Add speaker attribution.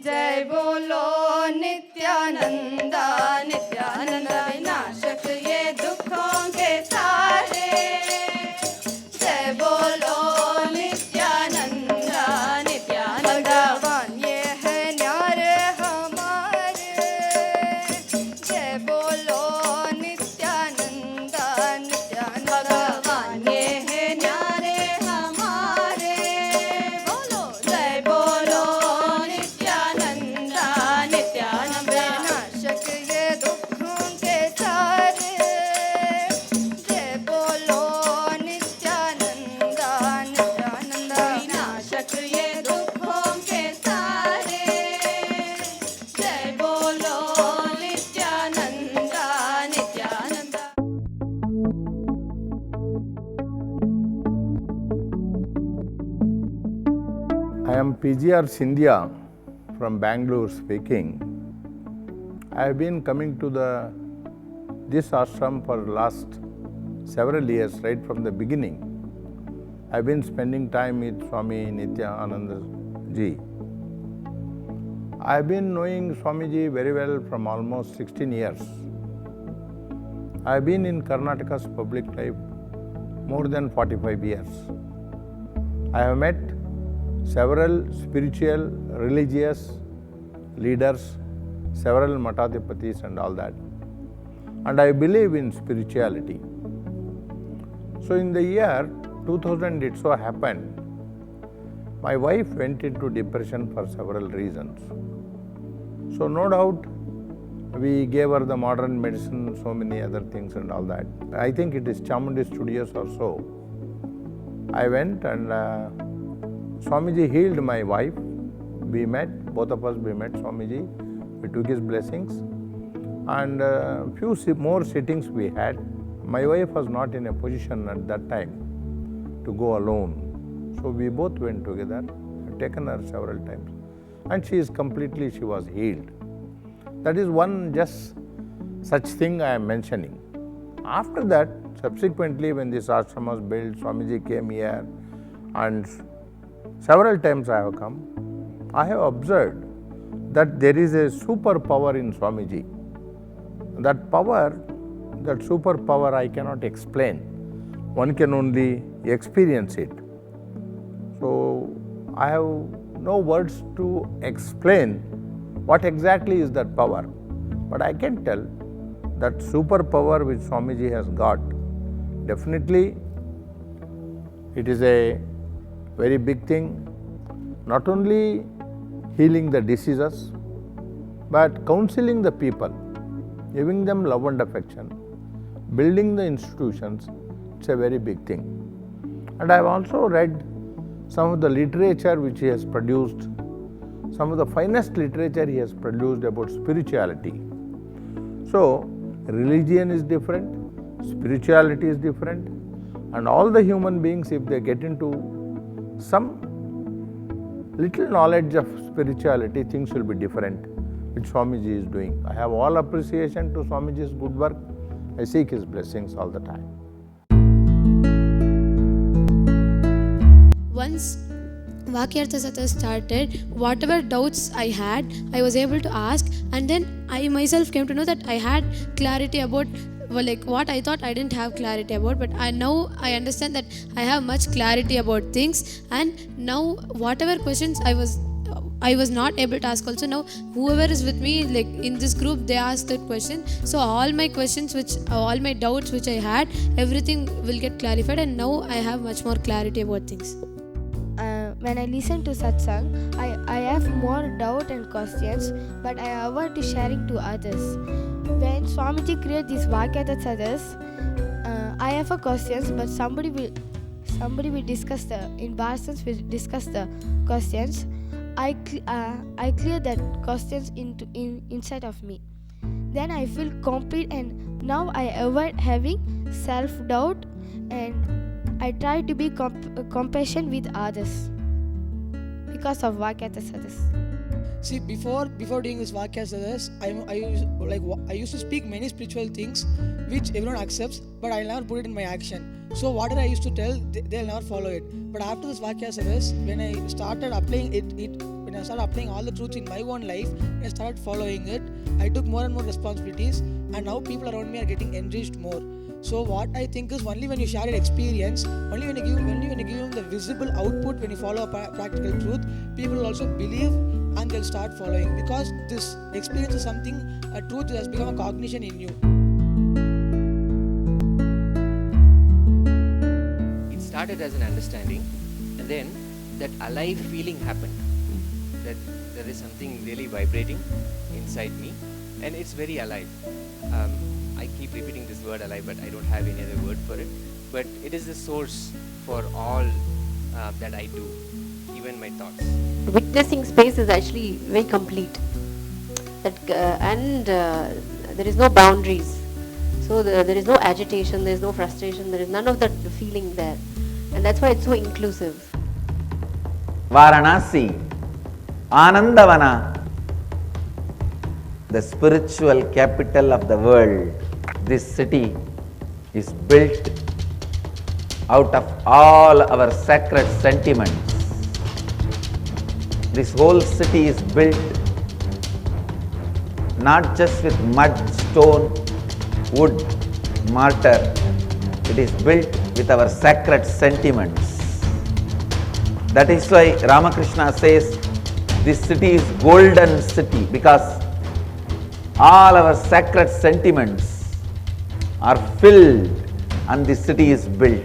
Speaker 1: जय बोलो नित्यानंद नित्यानंद विनाशक ये दुखों के सारे। जय बोलो नित्यानंद नित्यानंद भगवान ये है न्यारे हमारे। जय बोलो नित्यानंद नित्यानंद भगवान ये है न्यारे हमारे। बोलो जय बोलो नित्यानंद नित्यानंद विनाशक ये दुखों के सारे। जय बोलो नित्यानंद नित्यानंद विनाशक ये दुखों के सारे। जय बोलो Nityanand Nityanand.
Speaker 2: I am PGR Sindhya from Bangalore speaking. I have been coming to this ashram for last several years, right from the beginning. I have been spending time with Swami Nityananda ji. I have been knowing Swamiji very well from almost 16 years. I have been in Karnataka's public life more than 45 years. I have met several spiritual, religious leaders, several Matadhipatis and all that. And I believe in spirituality. So in the year 2000 it so happened, my wife went into depression for several reasons. So no doubt we gave her the modern medicine, so many other things and all that. I think it is Chamundi Studios or so. I went and Swamiji healed my wife. We met, both of us we met Swamiji. We took his blessings. And few more sittings we had. My wife was not in a position at that time to go alone. So we both went together. I've taken her several times. And she was healed. That is one just such thing I am mentioning. After that, subsequently when this ashram was built, Swamiji came here and several times I have come. I have observed that there is a superpower in Swamiji. That power, that superpower I cannot explain. One can only experience it. So I have no words to explain what exactly is that power. But I can tell that superpower which Swamiji has got, definitely it is a very big thing. Not only healing the diseases, but counseling the people, giving them love and affection, building the institutions, it's a very big thing. And I have also read some of the literature which he has produced, some of the finest literature he has produced about spirituality. So, religion is different, spirituality is different, and all the human beings, if they get into some little knowledge of spirituality, things will be different, which Swamiji is doing. I have all appreciation to Swamiji's good work. I seek his blessings all the time.
Speaker 3: Once Vakyartha Satya started, whatever doubts I had, I was able to ask, and then I myself came to know that I had clarity about what I thought I didn't have clarity about, but now I understand that I have much clarity about things, and now whatever questions I was not able to ask also, now whoever is with me in this group, they ask that question. So all my questions, all my doubts which I had, everything will get clarified, and now I have much more clarity about things.
Speaker 4: When I listen to satsang, I have more doubt and questions, but I avoid to sharing to others. When Swamiji created these Vakyartha Satyas, I have a questions, but somebody will discuss in Bharsans will discuss the questions. I clear that questions inside of me. Then I feel complete, and now I avoid having self-doubt, and I try to be compassionate with others because of Vakyartha Satyas.
Speaker 5: See, before doing this Vakyartha, I used to speak many spiritual things which everyone accepts, but I never put it in my action. So whatever I used to tell, they'll never follow it. But after this Vakyartha, when I started applying it when I started applying all the truths in my own life, I started following it. I took more and more responsibilities, and now people around me are getting enriched more. So what I think is, only when you share your experience, only when you give them the visible output, when you follow a practical truth, people will also believe and they'll start following, because this experience is something, a truth has become a cognition in you.
Speaker 6: It started as an understanding, and then that alive feeling happened, that there is something really vibrating inside me, and it's very alive. I keep repeating this word alive, but I don't have any other word for it. But it is the source for all that I do, even my thoughts.
Speaker 7: Witnessing space is actually very complete. And there is no boundaries. So there is no agitation, there is no frustration, there is none of that feeling there. And that's why it's so inclusive.
Speaker 8: Varanasi, Anandavana, the spiritual capital of the world. This city is built out of all our sacred sentiments. This whole city is built not just with mud, stone, wood, mortar. It is built with our sacred sentiments. That is why Ramakrishna says this city is golden city, because all our sacred sentiments are filled and the city is built.